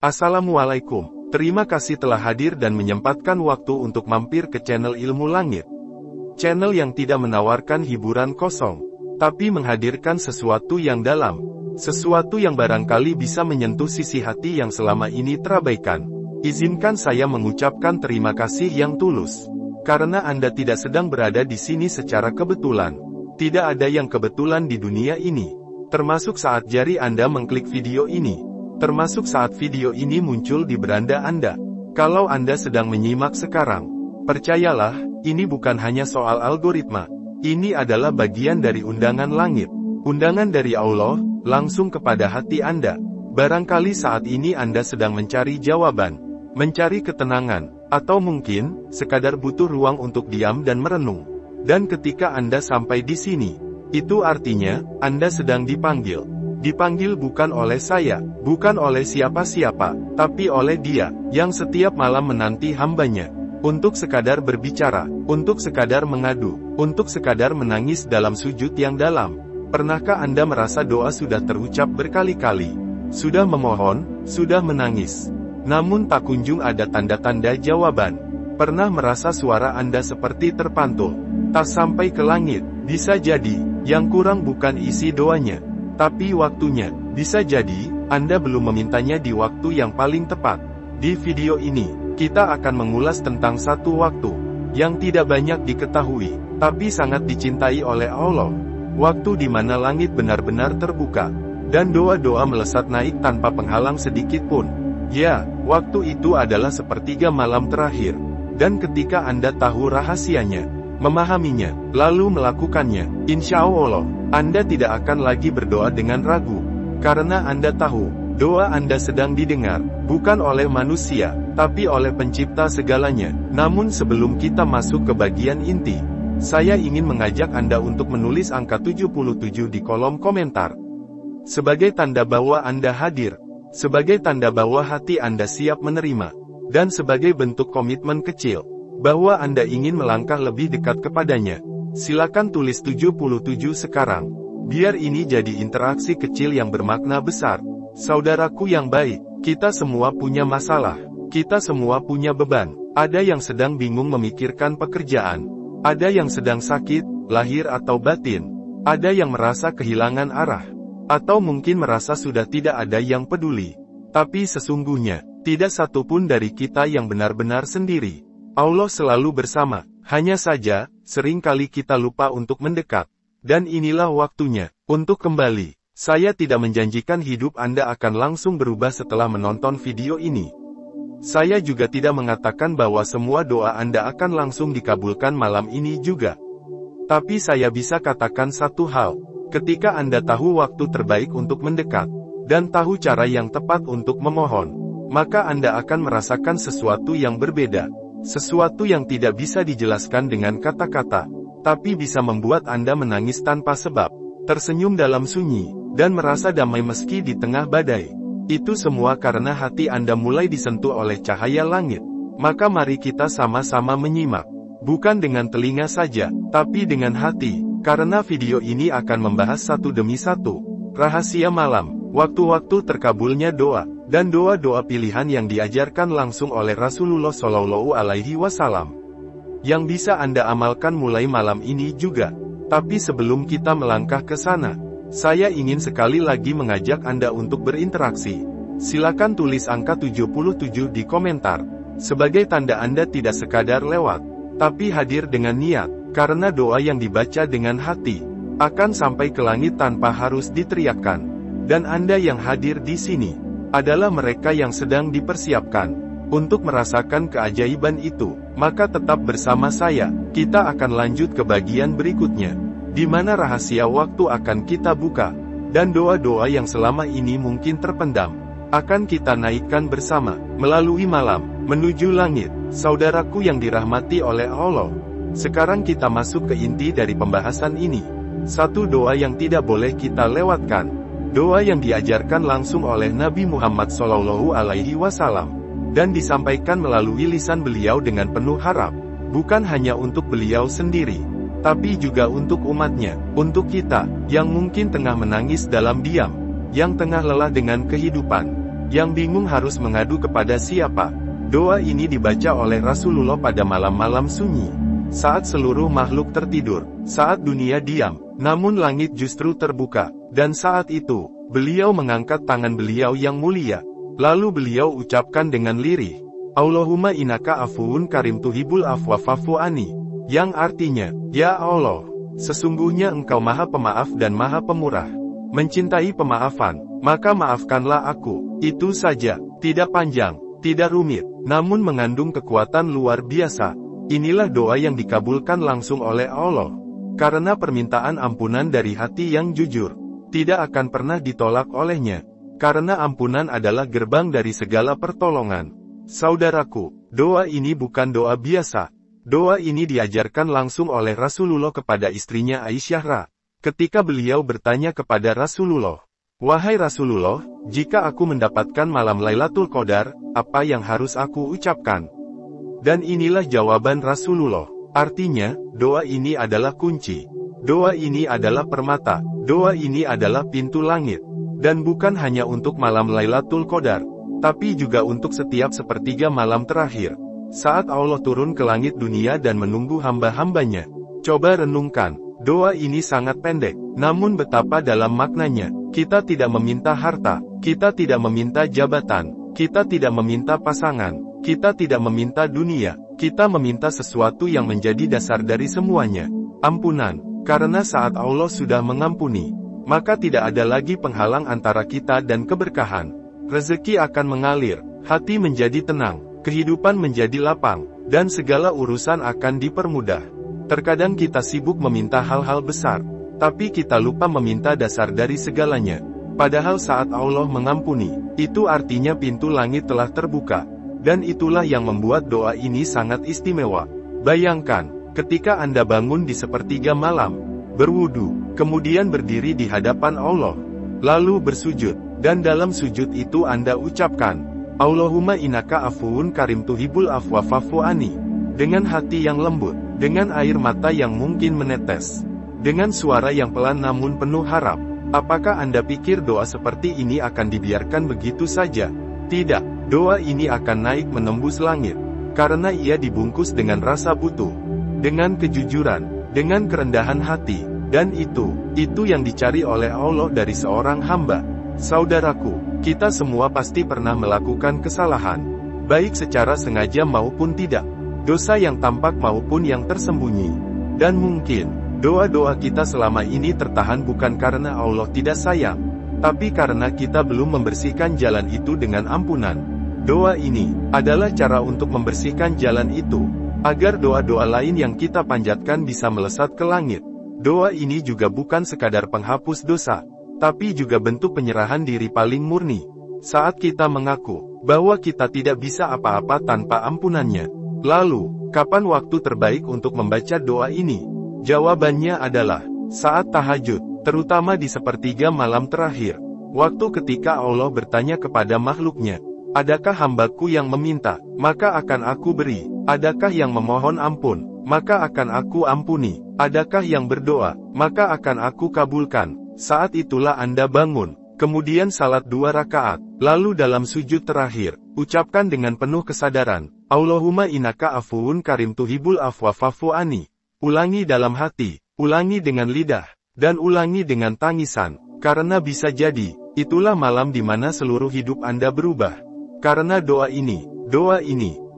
Assalamualaikum. Terima kasih telah hadir dan menyempatkan waktu untuk mampir ke channel Ilmu Langit. Channel yang tidak menawarkan hiburan kosong, tapi menghadirkan sesuatu yang dalam. Sesuatu yang barangkali bisa menyentuh sisi hati yang selama ini terabaikan. Izinkan saya mengucapkan terima kasih yang tulus. Karena Anda tidak sedang berada di sini secara kebetulan. Tidak ada yang kebetulan di dunia ini. Termasuk saat jari Anda mengklik video ini. Termasuk saat video ini muncul di beranda Anda. Kalau Anda sedang menyimak sekarang, percayalah, ini bukan hanya soal algoritma. Ini adalah bagian dari undangan langit. Undangan dari Allah, langsung kepada hati Anda. Barangkali saat ini Anda sedang mencari jawaban, mencari ketenangan, atau mungkin, sekadar butuh ruang untuk diam dan merenung. Dan ketika Anda sampai di sini, itu artinya, Anda sedang dipanggil. Dipanggil bukan oleh saya, bukan oleh siapa-siapa, tapi oleh Dia, yang setiap malam menanti hambanya. Untuk sekadar berbicara, untuk sekadar mengadu, untuk sekadar menangis dalam sujud yang dalam. Pernahkah Anda merasa doa sudah terucap berkali-kali? Sudah memohon, sudah menangis. Namun tak kunjung ada tanda-tanda jawaban. Pernah merasa suara Anda seperti terpantul, tak sampai ke langit? Bisa jadi, yang kurang bukan isi doanya, tapi waktunya. Bisa jadi, Anda belum memintanya di waktu yang paling tepat. Di video ini, kita akan mengulas tentang satu waktu, yang tidak banyak diketahui, tapi sangat dicintai oleh Allah. Waktu di mana langit benar-benar terbuka, dan doa-doa melesat naik tanpa penghalang sedikit pun. Ya, waktu itu adalah sepertiga malam terakhir. Dan ketika Anda tahu rahasianya, memahaminya, lalu melakukannya, insya Allah, Anda tidak akan lagi berdoa dengan ragu. Karena Anda tahu, doa Anda sedang didengar, bukan oleh manusia, tapi oleh pencipta segalanya. Namun sebelum kita masuk ke bagian inti, saya ingin mengajak Anda untuk menulis angka 77 di kolom komentar. Sebagai tanda bahwa Anda hadir, sebagai tanda bahwa hati Anda siap menerima, dan sebagai bentuk komitmen kecil, bahwa Anda ingin melangkah lebih dekat kepadanya. Silakan tulis 77 sekarang. Biar ini jadi interaksi kecil yang bermakna besar. Saudaraku yang baik, kita semua punya masalah. Kita semua punya beban. Ada yang sedang bingung memikirkan pekerjaan. Ada yang sedang sakit, lahir atau batin. Ada yang merasa kehilangan arah. Atau mungkin merasa sudah tidak ada yang peduli. Tapi sesungguhnya, tidak satu pun dari kita yang benar-benar sendiri. Allah selalu bersama. Hanya saja, seringkali kita lupa untuk mendekat. Dan inilah waktunya, untuk kembali. Saya tidak menjanjikan hidup Anda akan langsung berubah setelah menonton video ini. Saya juga tidak mengatakan bahwa semua doa Anda akan langsung dikabulkan malam ini juga. Tapi saya bisa katakan satu hal. Ketika Anda tahu waktu terbaik untuk mendekat, dan tahu cara yang tepat untuk memohon, maka Anda akan merasakan sesuatu yang berbeda. Sesuatu yang tidak bisa dijelaskan dengan kata-kata, tapi bisa membuat Anda menangis tanpa sebab, tersenyum dalam sunyi, dan merasa damai meski di tengah badai. Itu semua karena hati Anda mulai disentuh oleh cahaya langit. Maka mari kita sama-sama menyimak, bukan dengan telinga saja, tapi dengan hati, karena video ini akan membahas satu demi satu rahasia malam, waktu-waktu terkabulnya doa, dan doa-doa pilihan yang diajarkan langsung oleh Rasulullah Shallallahu Alaihi Wasallam, yang bisa Anda amalkan mulai malam ini juga. Tapi sebelum kita melangkah ke sana, saya ingin sekali lagi mengajak Anda untuk berinteraksi. Silakan tulis angka 77 di komentar, sebagai tanda Anda tidak sekadar lewat, tapi hadir dengan niat, karena doa yang dibaca dengan hati, akan sampai ke langit tanpa harus diteriakkan. Dan Anda yang hadir di sini, adalah mereka yang sedang dipersiapkan untuk merasakan keajaiban itu. Maka tetap bersama saya, kita akan lanjut ke bagian berikutnya, di mana rahasia waktu akan kita buka, dan doa-doa yang selama ini mungkin terpendam, akan kita naikkan bersama, melalui malam, menuju langit. Saudaraku yang dirahmati oleh Allah, sekarang kita masuk ke inti dari pembahasan ini. Satu doa yang tidak boleh kita lewatkan. Doa yang diajarkan langsung oleh Nabi Muhammad Shallallahu Alaihi Wasallam, dan disampaikan melalui lisan beliau dengan penuh harap, bukan hanya untuk beliau sendiri, tapi juga untuk umatnya, untuk kita, yang mungkin tengah menangis dalam diam, yang tengah lelah dengan kehidupan, Yang bingung harus mengadu kepada siapa? Doa ini dibaca oleh Rasulullah pada malam-malam sunyi. Saat seluruh makhluk tertidur, saat dunia diam, namun langit justru terbuka. Dan saat itu, beliau mengangkat tangan beliau yang mulia. Lalu beliau ucapkan dengan lirih, Allahumma innaka afuwun karim tuhibul afwa fa'fu anni. Yang artinya, Ya Allah, sesungguhnya Engkau Maha Pemaaf dan Maha Pemurah. Mencintai pemaafan, maka maafkanlah aku. Itu saja, tidak panjang, tidak rumit, namun mengandung kekuatan luar biasa. Inilah doa yang dikabulkan langsung oleh Allah. Karena permintaan ampunan dari hati yang jujur, tidak akan pernah ditolak olehnya. Karena ampunan adalah gerbang dari segala pertolongan. Saudaraku, doa ini bukan doa biasa. Doa ini diajarkan langsung oleh Rasulullah kepada istrinya Aisyah ketika beliau bertanya kepada Rasulullah, "Wahai Rasulullah, jika aku mendapatkan malam Lailatul Qadar, apa yang harus aku ucapkan?" Dan inilah jawaban Rasulullah. Artinya, doa ini adalah kunci. Doa ini adalah permata. Doa ini adalah pintu langit. Dan bukan hanya untuk malam Lailatul Qadar, tapi juga untuk setiap sepertiga malam terakhir. Saat Allah turun ke langit dunia dan menunggu hamba-hambanya. Coba renungkan, doa ini sangat pendek, namun betapa dalam maknanya. Kita tidak meminta harta, kita tidak meminta jabatan, kita tidak meminta pasangan, kita tidak meminta dunia, kita meminta sesuatu yang menjadi dasar dari semuanya. Ampunan, karena saat Allah sudah mengampuni, maka tidak ada lagi penghalang antara kita dan keberkahan. Rezeki akan mengalir, hati menjadi tenang, kehidupan menjadi lapang, dan segala urusan akan dipermudah. Terkadang kita sibuk meminta hal-hal besar, tapi kita lupa meminta dasar dari segalanya. Padahal saat Allah mengampuni, itu artinya pintu langit telah terbuka. Dan itulah yang membuat doa ini sangat istimewa. Bayangkan, ketika Anda bangun di sepertiga malam, berwudu, kemudian berdiri di hadapan Allah, lalu bersujud, dan dalam sujud itu Anda ucapkan, Allahumma innaka afuwun karim tuhibul afwa fa'fu anni. Dengan hati yang lembut, dengan air mata yang mungkin menetes, dengan suara yang pelan namun penuh harap. Apakah Anda pikir doa seperti ini akan dibiarkan begitu saja? Tidak, doa ini akan naik menembus langit, karena ia dibungkus dengan rasa butuh, dengan kejujuran, dengan kerendahan hati, dan itu yang dicari oleh Allah dari seorang hamba. Saudaraku, kita semua pasti pernah melakukan kesalahan, baik secara sengaja maupun tidak, dosa yang tampak maupun yang tersembunyi. Dan mungkin, doa-doa kita selama ini tertahan bukan karena Allah tidak sayang, tapi karena kita belum membersihkan jalan itu dengan ampunan. Doa ini adalah cara untuk membersihkan jalan itu, agar doa-doa lain yang kita panjatkan bisa melesat ke langit. Doa ini juga bukan sekadar penghapus dosa, tapi juga bentuk penyerahan diri paling murni. Saat kita mengaku bahwa kita tidak bisa apa-apa tanpa ampunannya. Lalu, kapan waktu terbaik untuk membaca doa ini? Jawabannya adalah saat tahajud, terutama di sepertiga malam terakhir. Waktu ketika Allah bertanya kepada makhluknya, adakah hambaku yang meminta, maka akan aku beri. Adakah yang memohon ampun, maka akan aku ampuni. Adakah yang berdoa, maka akan aku kabulkan. Saat itulah Anda bangun, kemudian salat 2 rakaat, lalu dalam sujud terakhir, ucapkan dengan penuh kesadaran, Allahumma innaka afuwun karim tuhibul afwa fa'fu anni. Ulangi dalam hati, ulangi dengan lidah, dan ulangi dengan tangisan, karena bisa jadi, itulah malam di mana seluruh hidup Anda berubah. Karena doa ini,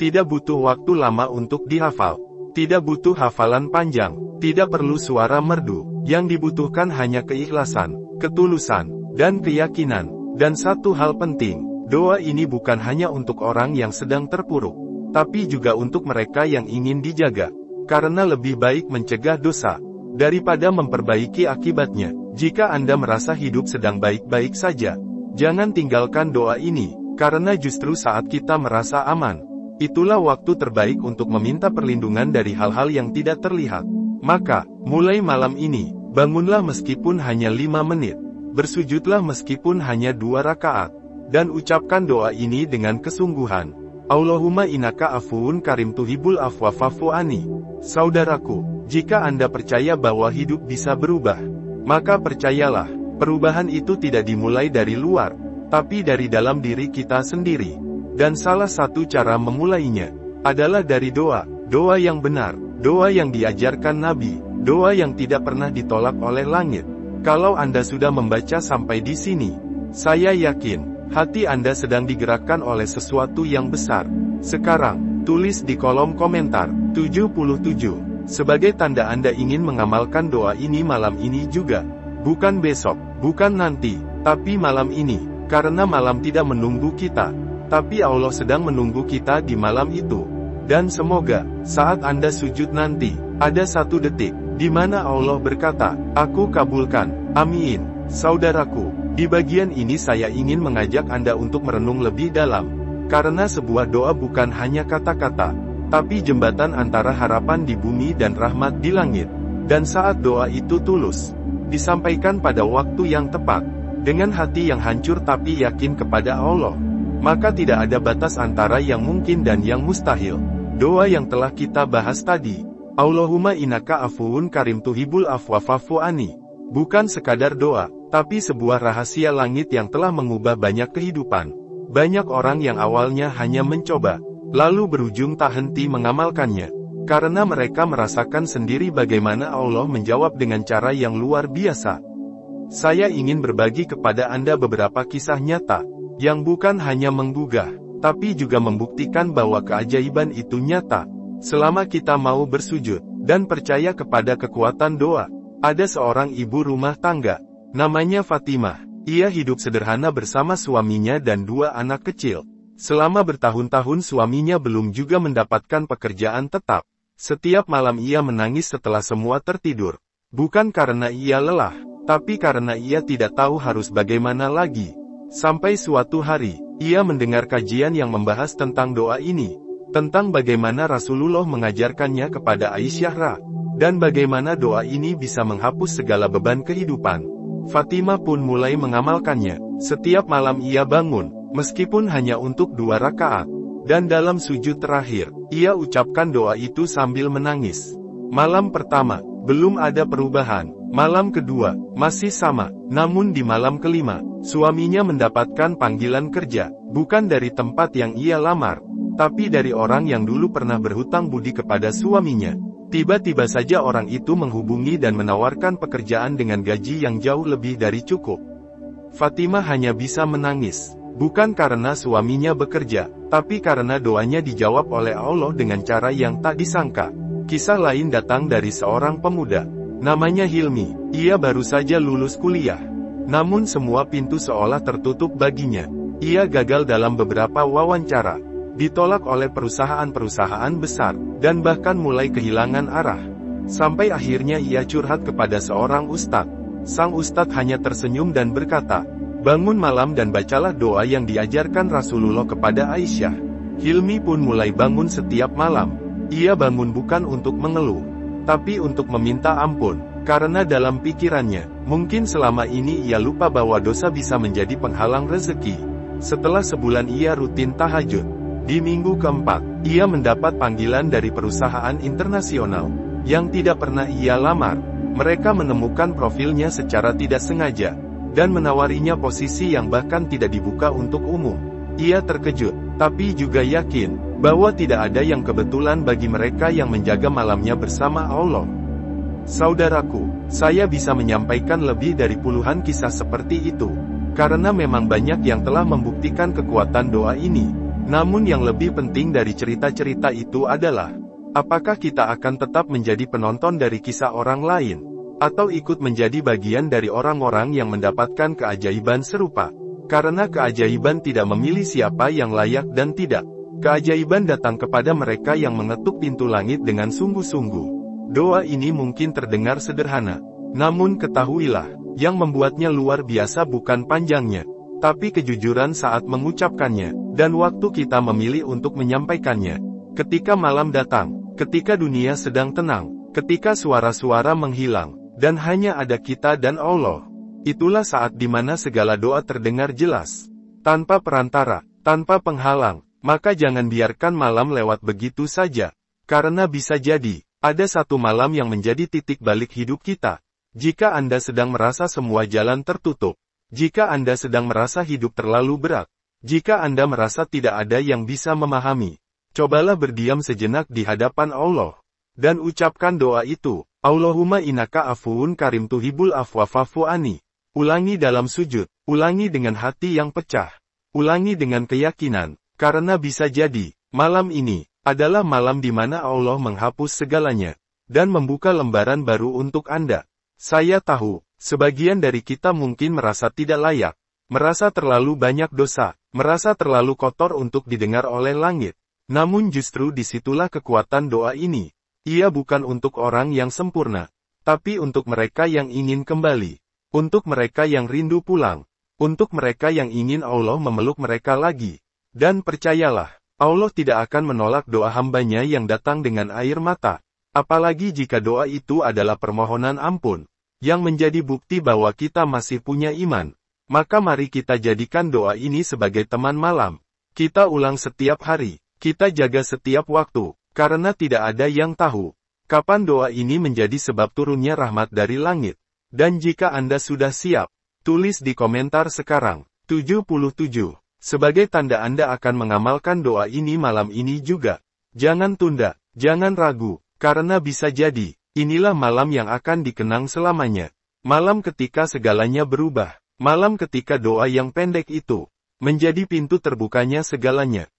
tidak butuh waktu lama untuk dihafal, tidak butuh hafalan panjang, tidak perlu suara merdu, yang dibutuhkan hanya keikhlasan, ketulusan, dan keyakinan. Dan satu hal penting, doa ini bukan hanya untuk orang yang sedang terpuruk, tapi juga untuk mereka yang ingin dijaga. Karena lebih baik mencegah dosa, daripada memperbaiki akibatnya. Jika Anda merasa hidup sedang baik-baik saja, jangan tinggalkan doa ini, karena justru saat kita merasa aman, itulah waktu terbaik untuk meminta perlindungan dari hal-hal yang tidak terlihat. Maka, mulai malam ini, bangunlah meskipun hanya 5 menit, bersujudlah meskipun hanya 2 rakaat, dan ucapkan doa ini dengan kesungguhan. Allahumma innaka afuwun karim tuhibul afwa fa'fu anni. Saudaraku, jika Anda percaya bahwa hidup bisa berubah, maka percayalah, perubahan itu tidak dimulai dari luar, tapi dari dalam diri kita sendiri. Dan salah satu cara memulainya adalah dari doa, doa yang benar, doa yang diajarkan Nabi, doa yang tidak pernah ditolak oleh langit. Kalau Anda sudah membaca sampai di sini, saya yakin hati Anda sedang digerakkan oleh sesuatu yang besar. Sekarang, tulis di kolom komentar 77 sebagai tanda Anda ingin mengamalkan doa ini malam ini juga. Bukan besok, bukan nanti, tapi malam ini. Karena malam tidak menunggu kita, tapi Allah sedang menunggu kita di malam itu. Dan semoga, saat Anda sujud nanti, ada satu detik, di mana Allah berkata, "Aku kabulkan, amin." Saudaraku, di bagian ini saya ingin mengajak Anda untuk merenung lebih dalam. Karena sebuah doa bukan hanya kata-kata, tapi jembatan antara harapan di bumi dan rahmat di langit. Dan saat doa itu tulus, disampaikan pada waktu yang tepat, dengan hati yang hancur tapi yakin kepada Allah, maka tidak ada batas antara yang mungkin dan yang mustahil. Doa yang telah kita bahas tadi, Allahumma innaka afuwun karim tuhibul afwa fa'fu anni, bukan sekadar doa, tapi sebuah rahasia langit yang telah mengubah banyak kehidupan. Banyak orang yang awalnya hanya mencoba, lalu berujung tak henti mengamalkannya, karena mereka merasakan sendiri bagaimana Allah menjawab dengan cara yang luar biasa. Saya ingin berbagi kepada Anda beberapa kisah nyata, yang bukan hanya menggugah, tapi juga membuktikan bahwa keajaiban itu nyata. Selama kita mau bersujud, dan percaya kepada kekuatan doa. Ada seorang ibu rumah tangga, namanya Fatimah. Ia hidup sederhana bersama suaminya dan 2 anak kecil. Selama bertahun-tahun suaminya belum juga mendapatkan pekerjaan tetap. Setiap malam ia menangis setelah semua tertidur. Bukan karena ia lelah, tapi karena ia tidak tahu harus bagaimana lagi. Sampai suatu hari, ia mendengar kajian yang membahas tentang doa ini, tentang bagaimana Rasulullah mengajarkannya kepada Aisyah, dan bagaimana doa ini bisa menghapus segala beban kehidupan. Fatimah pun mulai mengamalkannya. Setiap malam ia bangun, meskipun hanya untuk 2 rakaat, dan dalam sujud terakhir, ia ucapkan doa itu sambil menangis. Malam pertama, belum ada perubahan. Malam kedua, masih sama, namun di malam kelima, suaminya mendapatkan panggilan kerja, bukan dari tempat yang ia lamar, tapi dari orang yang dulu pernah berhutang budi kepada suaminya. Tiba-tiba saja orang itu menghubungi dan menawarkan pekerjaan dengan gaji yang jauh lebih dari cukup. Fatimah hanya bisa menangis, bukan karena suaminya bekerja, tapi karena doanya dijawab oleh Allah dengan cara yang tak disangka. Kisah lain datang dari seorang pemuda, namanya Hilmi. Ia baru saja lulus kuliah, namun semua pintu seolah tertutup baginya. Ia gagal dalam beberapa wawancara, ditolak oleh perusahaan-perusahaan besar, dan bahkan mulai kehilangan arah. Sampai akhirnya ia curhat kepada seorang ustadz. Sang ustadz hanya tersenyum dan berkata, "Bangun malam dan bacalah doa yang diajarkan Rasulullah kepada Aisyah." Hilmi pun mulai bangun setiap malam. Ia bangun bukan untuk mengeluh, tapi untuk meminta ampun, karena dalam pikirannya, mungkin selama ini ia lupa bahwa dosa bisa menjadi penghalang rezeki. Setelah sebulan ia rutin tahajud. Di minggu keempat, ia mendapat panggilan dari perusahaan internasional, yang tidak pernah ia lamar. Mereka menemukan profilnya secara tidak sengaja, dan menawarinya posisi yang bahkan tidak dibuka untuk umum. Ia terkejut, tapi juga yakin, bahwa tidak ada yang kebetulan bagi mereka yang menjaga malamnya bersama Allah. Saudaraku, saya bisa menyampaikan lebih dari puluhan kisah seperti itu, karena memang banyak yang telah membuktikan kekuatan doa ini. Namun yang lebih penting dari cerita-cerita itu adalah, apakah kita akan tetap menjadi penonton dari kisah orang lain, atau ikut menjadi bagian dari orang-orang yang mendapatkan keajaiban serupa? Karena keajaiban tidak memilih siapa yang layak dan tidak. Keajaiban datang kepada mereka yang mengetuk pintu langit dengan sungguh-sungguh. Doa ini mungkin terdengar sederhana, namun ketahuilah, yang membuatnya luar biasa bukan panjangnya, tapi kejujuran saat mengucapkannya, dan waktu kita memilih untuk menyampaikannya. Ketika malam datang, ketika dunia sedang tenang, ketika suara-suara menghilang, dan hanya ada kita dan Allah, itulah saat dimana segala doa terdengar jelas, tanpa perantara, tanpa penghalang. Maka jangan biarkan malam lewat begitu saja, karena bisa jadi, ada satu malam yang menjadi titik balik hidup kita. Jika Anda sedang merasa semua jalan tertutup, Jika Anda sedang merasa hidup terlalu berat, jika Anda merasa tidak ada yang bisa memahami, cobalah berdiam sejenak di hadapan Allah, dan ucapkan doa itu, Allahumma innaka afuwun karim tuhibul afwa fa'fu anni. Ulangi dalam sujud, ulangi dengan hati yang pecah, ulangi dengan keyakinan, karena bisa jadi, malam ini, adalah malam di mana Allah menghapus segalanya, dan membuka lembaran baru untuk Anda. Saya tahu, sebagian dari kita mungkin merasa tidak layak, merasa terlalu banyak dosa, merasa terlalu kotor untuk didengar oleh langit. Namun justru disitulah kekuatan doa ini. Ia bukan untuk orang yang sempurna, tapi untuk mereka yang ingin kembali, untuk mereka yang rindu pulang, untuk mereka yang ingin Allah memeluk mereka lagi. Dan percayalah, Allah tidak akan menolak doa hambanya yang datang dengan air mata, apalagi jika doa itu adalah permohonan ampun, yang menjadi bukti bahwa kita masih punya iman. Maka mari kita jadikan doa ini sebagai teman malam. Kita ulang setiap hari, kita jaga setiap waktu. Karena tidak ada yang tahu kapan doa ini menjadi sebab turunnya rahmat dari langit. Dan jika Anda sudah siap, tulis di komentar sekarang. 77. Sebagai tanda Anda akan mengamalkan doa ini malam ini juga. Jangan tunda, jangan ragu, karena bisa jadi, inilah malam yang akan dikenang selamanya. Malam ketika segalanya berubah. Malam ketika doa yang pendek itu menjadi pintu terbukanya segalanya.